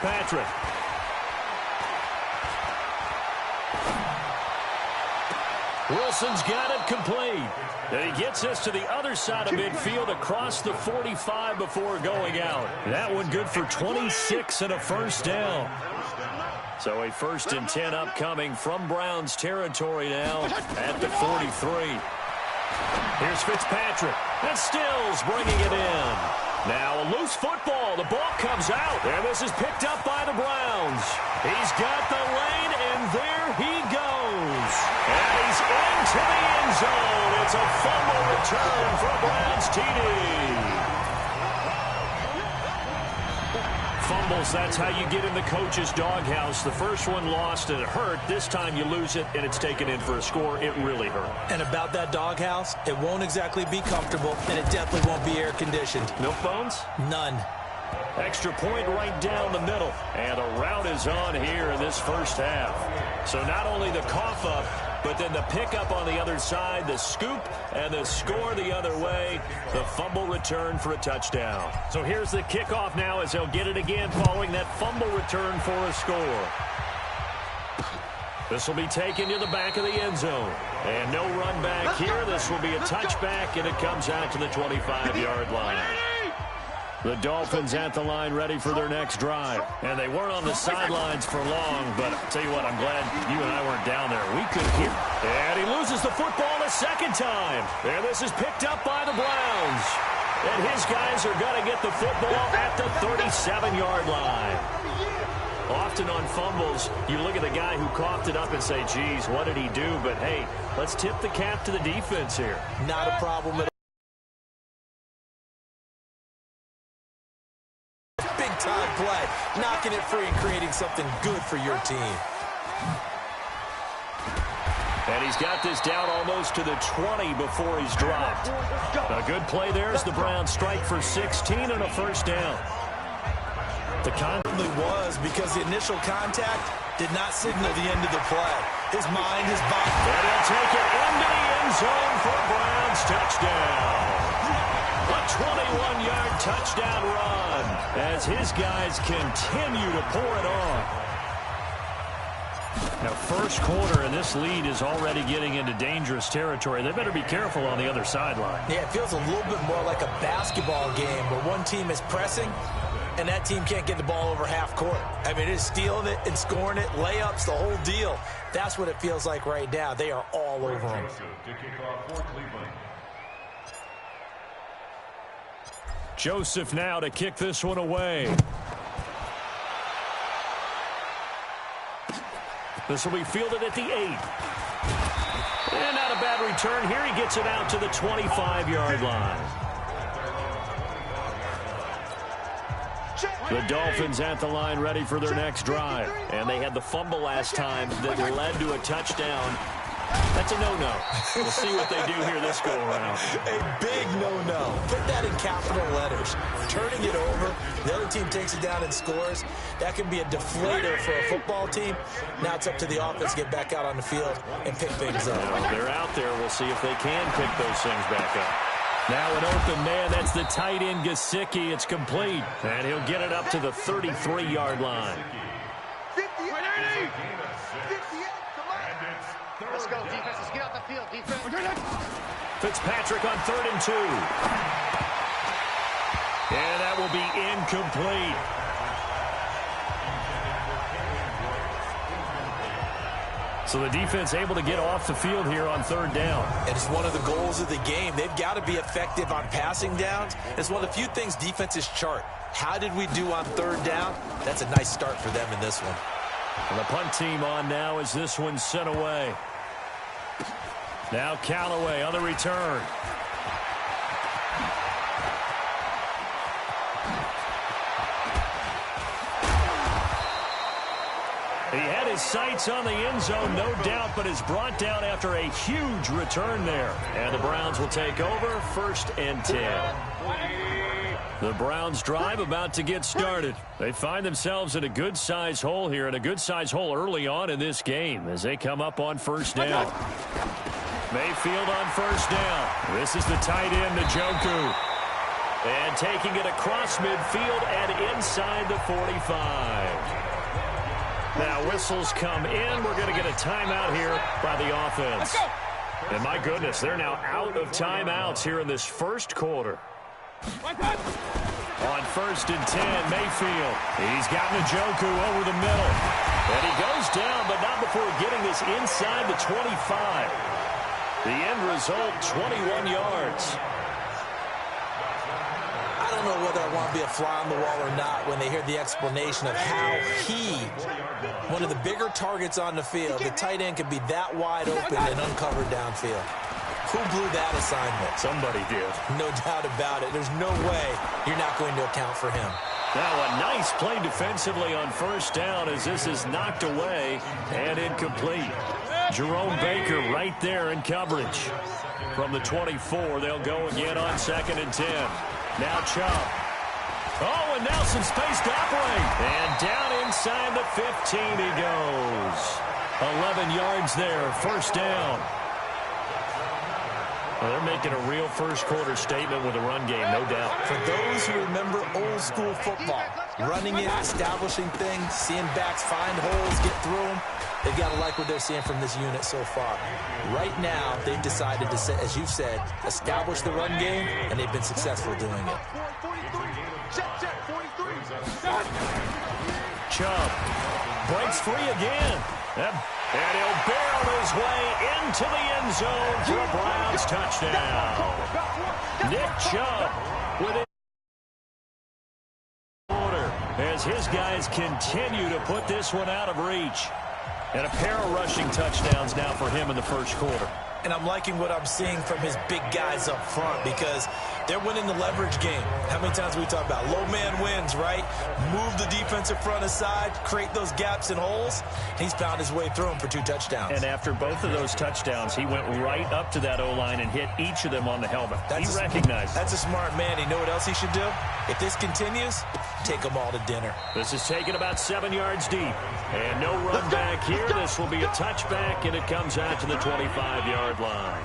Fitzpatrick. Wilson's got it complete. And he gets us to the other side of midfield across the 45 before going out. That one good for 26 and a first down. So a 1st and 10 upcoming from Browns territory now at the 43. Here's Fitzpatrick. And Stills bringing it in. Now a loose football. The ball comes out. And this is picked up by the Browns. He's got the lane, and there he goes. And he's into the end zone. It's a fumble return for a Browns TD. Fumbles, that's how you get in the coach's doghouse. The first one lost and it hurt. This time you lose it and it's taken in for a score. It really hurt. And about that doghouse, it won't exactly be comfortable, and it definitely won't be air-conditioned. Milk bones? None. Extra point right down the middle. And a rout is on here in this first half. So not only the cough up, but then the pickup on the other side, the scoop, and the score the other way. The fumble return for a touchdown. So here's the kickoff now as they'll get it again following that fumble return for a score. This will be taken to the back of the end zone. And no run back here. This will be a touchback, and it comes out to the 25-yard line. The Dolphins at the line ready for their next drive. And they weren't on the sidelines for long, but I'll tell you what, I'm glad you and I weren't down there. We could hear. And he loses the football a second time. And this is picked up by the Browns. And his guys are going to get the football at the 37-yard line. Often on fumbles, you look at the guy who coughed it up and say, geez, what did he do? But, hey, let's tip the cap to the defense here. Not a problem at all. Big-time play, knocking it free and creating something good for your team. And he's got this down almost to the 20 before he's dropped. A good play there as the Browns strike for 16 and a first down. The contact was because the initial contact did not signal the end of the play. His mind, his body. And he'll take it into the end zone for a Browns touchdown. A 21-yard touchdown run as his guys continue to pour it on. Now, first quarter, and this lead is already getting into dangerous territory. They better be careful on the other sideline. Yeah, it feels a little bit more like a basketball game where one team is pressing and that team can't get the ball over half court. I mean, it's stealing it and scoring it, layups, the whole deal. That's what it feels like right now. They are all over them. Joseph now to kick this one away. This will be fielded at the 8. And not a bad return here. He gets it out to the 25-yard line. The Dolphins at the line ready for their next drive. And they had the fumble last time that led to a touchdown. That's a no-no. We'll see what they do here this go-around. A big no-no. Put that in capital letters. Turning it over, the other team takes it down and scores. That can be a deflator for a football team. Now it's up to the offense to get back out on the field and pick things up. Well, they're out there. We'll see if they can pick those things back up. Now an open man. That's the tight end, Gesicki. It's complete. And he'll get it up to the 33-yard line. Let's go, defense. Let's get out the field, defense. Fitzpatrick on 3rd and 2. And that will be incomplete. So the defense able to get off the field here on 3rd down. And it's one of the goals of the game. They've got to be effective on passing downs. It's one of the few things defenses chart. How did we do on 3rd down? That's a nice start for them in this one. And the punt team on now as this one's sent away. Now Callaway on the return. He had his sights on the end zone, no doubt, but is brought down after a huge return there. And the Browns will take over 1st and 10. The Browns drive about to get started. They find themselves in a good-sized hole here, and a good-sized hole early on in this game as they come up on 1st down. Mayfield on 1st down. This is the tight end, Njoku. And taking it across midfield and inside the 45. Now whistles come in. We're going to get a timeout here by the offense. And my goodness, they're now out of timeouts here in this first quarter. On 1st and 10, Mayfield. He's got Njoku over the middle. And he goes down, but not before getting this inside the 25. The end result, 21 yards. I don't know whether I want to be a fly on the wall or not when they hear the explanation of how he, one of the bigger targets on the field, the tight end could be that wide open and uncovered downfield. Who blew that assignment? Somebody did. No doubt about it. There's no way you're not going to account for him. Now a nice play defensively on 1st down as this is knocked away and incomplete. Jerome Baker right there in coverage. From the 24, they'll go again on 2nd and 10. Now Chubb. Oh, and now some space to operate. And down inside the 15 he goes. 11 yards there, 1st down. Well, they're making a real first quarter statement with a run game, no doubt. For those who remember old school football, running it, establishing things, seeing backs find holes, get through them, they've got to like what they're seeing from this unit so far. Right now, they've decided to, as you've said, establish the run game, and they've been successful doing it. Chubb breaks free again. And he'll barrel his way into the end zone for a Browns touchdown. Nick Chubb with it. As his guys continue to put this one out of reach. And a pair of rushing touchdowns now for him in the first quarter. And I'm liking what I'm seeing from his big guys up front because they're winning the leverage game. How many times we talk about low man wins, right? Move the defensive front aside, create those gaps and holes. He's found his way through them for 2 touchdowns. And after both of those touchdowns, he went right up to that O-line and hit each of them on the helmet. He recognized. That's a smart man. You know what else he should do? If this continues, take them all to dinner. This is taken about 7 yards deep. And no run back here. This will be a touchback, and it comes out to the 25-yard line.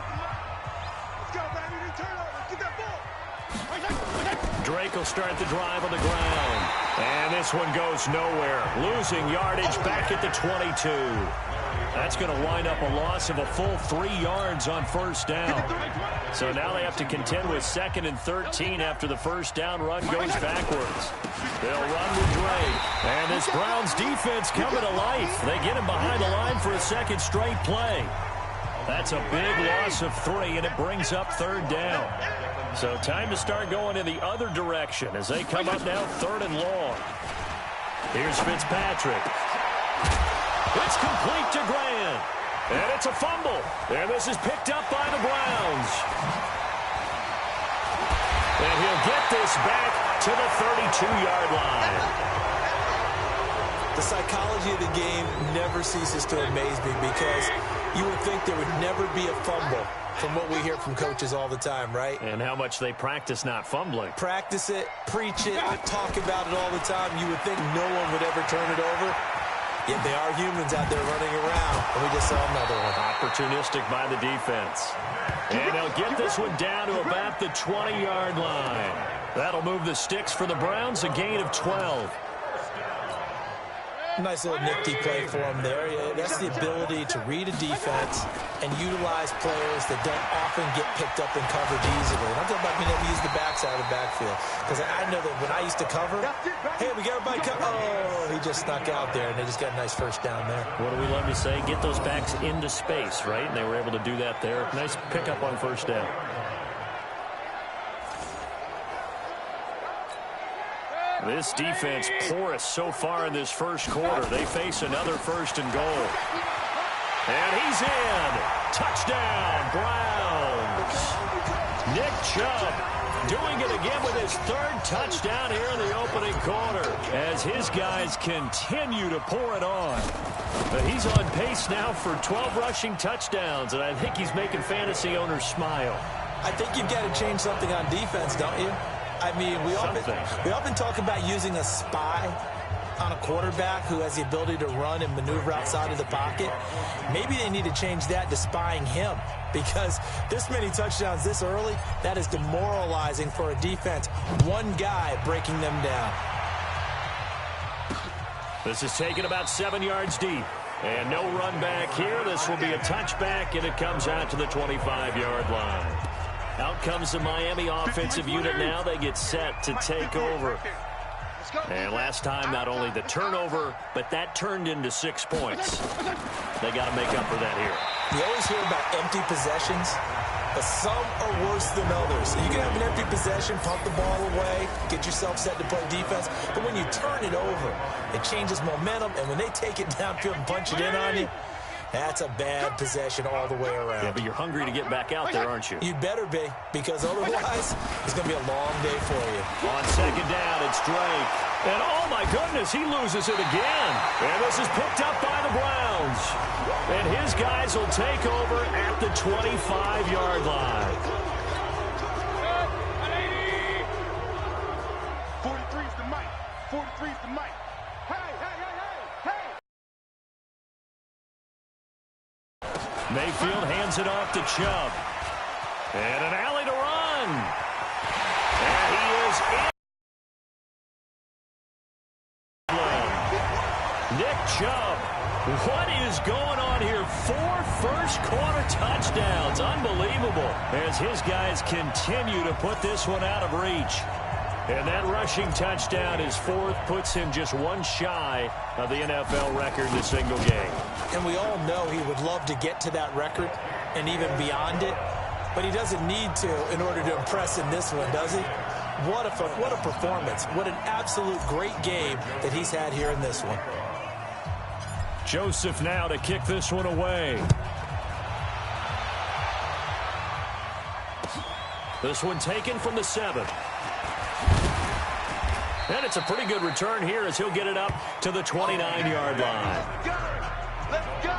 Drake will start the drive on the ground. And this one goes nowhere. Losing yardage back at the 22. That's going to wind up a loss of a full 3 yards on 1st down. So now they have to contend with 2nd and 13 after the 1st down run goes backwards. They'll run with Drake. And this Browns defense coming to life. They get him behind the line for a 2nd straight play. That's a big loss of 3, and it brings up 3rd down. So time to start going in the other direction as they come up now 3rd and long. Here's Fitzpatrick. It's complete to Grant. And it's a fumble. And this is picked up by the Browns. And he'll get this back to the 32-yard line. The psychology of the game never ceases to amaze me because you would think there would never be a fumble from what we hear from coaches all the time, right? And how much they practice not fumbling. Practice it, preach it, talk about it all the time. You would think no one would ever turn it over. Yet they are humans out there running around, and we just saw another one. Opportunistic by the defense. And they'll get this one down to about the 20-yard line. That'll move the sticks for the Browns, a gain of 12. Nice little nifty play for him there. That's the ability to read a defense and utilize players that don't often get picked up in coverage easily. And I'm talking about being able to use the backside of the backfield. Because I know that when I used to cover, hey, we got everybody oh, he just snuck out there, and they just got a nice 1st down there. What do we love to say? Get those backs into space, right? And they were able to do that there. Nice pickup on 1st down. This defense porous so far in this first quarter. They face another 1st and goal. And he's in. Touchdown, Browns. Nick Chubb doing it again with his 3rd touchdown here in the opening quarter as his guys continue to pour it on. But he's on pace now for 12 rushing touchdowns, and I think he's making fantasy owners smile. I think you've got to change something on defense, don't you? I mean, we often talk about using a spy on a quarterback who has the ability to run and maneuver outside of the pocket. Maybe they need to change that to spying him, because this many touchdowns this early, that is demoralizing for a defense. One guy breaking them down. This is taken about 7 yards deep. And no run back here. This will be a touchback, and it comes out to the 25-yard line. Out comes the Miami offensive unit now. They get set to take over. And last time, not only the turnover, but that turned into 6 points. They got to make up for that here. You always hear about empty possessions, but some are worse than others. You can have an empty possession, pump the ball away, get yourself set to play defense, but when you turn it over, it changes momentum, and when they take it downfield and punch it in on you, that's a bad possession all the way around. Yeah, but you're hungry to get back out there, aren't you? You'd better be, because otherwise, it's going to be a long day for you. On second down, it's Drake. And oh my goodness, he loses it again. And this is picked up by the Browns. And his guys will take over at the 25-yard line. 43's the mic. 43's the mic. Hey, hey, hey, hey, hey. Mayfield hands it off to Chubb. And an alley to run. And he is in. Nick Chubb. What is going on here? 4 first-quarter touchdowns. Unbelievable. As his guys continue to put this one out of reach. And that rushing touchdown, his 4th, puts him just one shy of the NFL record in a single game. And we all know he would love to get to that record and even beyond it, but he doesn't need to in order to impress in this one, does he? What a performance. What an absolute great game that he's had here in this one. Joseph now to kick this one away. This one taken from the 7. And it's a pretty good return here as he'll get it up to the 29-yard line. Let's go.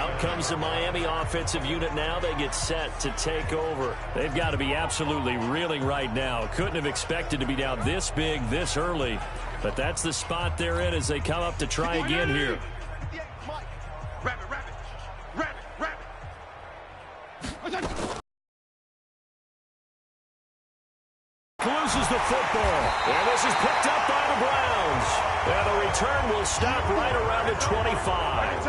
Out comes the Miami offensive unit now. They get set to take over. They've got to be absolutely reeling right now. Couldn't have expected to be down this big this early. But that's the spot they're in as they come up to try again here. Rabbit, rabbit, rabbit, rabbit. Loses the football. And this is picked up by the Browns. And the return will stop right around the 25.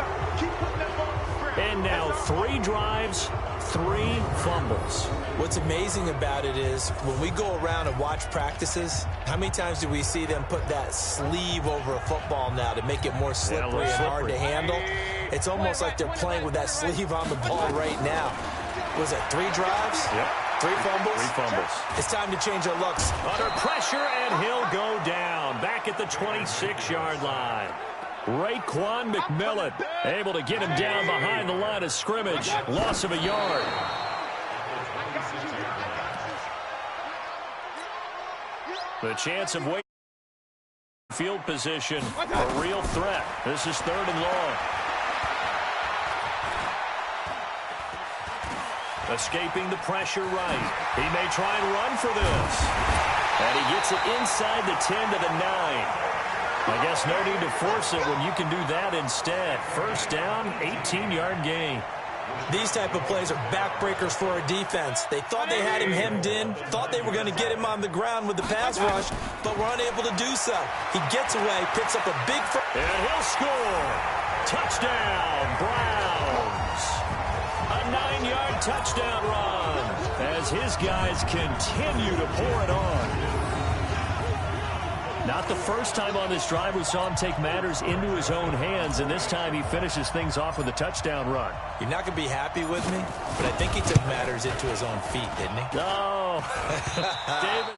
And now 3 drives, 3 fumbles. What's amazing about it is when we go around and watch practices, how many times do we see them put that sleeve over a football now to make it more slippery and hard to handle? It's almost like they're playing with that sleeve on the ball right now. Was it 3 drives? Yep. 3 fumbles? 3 fumbles. It's time to change our looks. Under pressure, and he'll go down. Back at the 26-yard line. Raekwon McMillan able to get him down behind the line of scrimmage. Loss of a yard. The chance of waiting field position, a real threat. This is 3rd and long. Escaping the pressure right. He may try and run for this. And he gets it inside the 10 to the 9. I guess no need to force it when you can do that instead. First down, 18-yard gain. These type of plays are backbreakers for our defense. They thought they had him hemmed in, thought they were going to get him on the ground with the pass rush, but were unable to do so. He gets away, picks up a big... And he'll score. Touchdown, Browns. A 9-yard touchdown run as his guys continue to pour it on. Not the first time on this drive we saw him take matters into his own hands, and this time he finishes things off with a touchdown run. You're not going to be happy with me, but I think he took matters into his own feet, didn't he? No. David.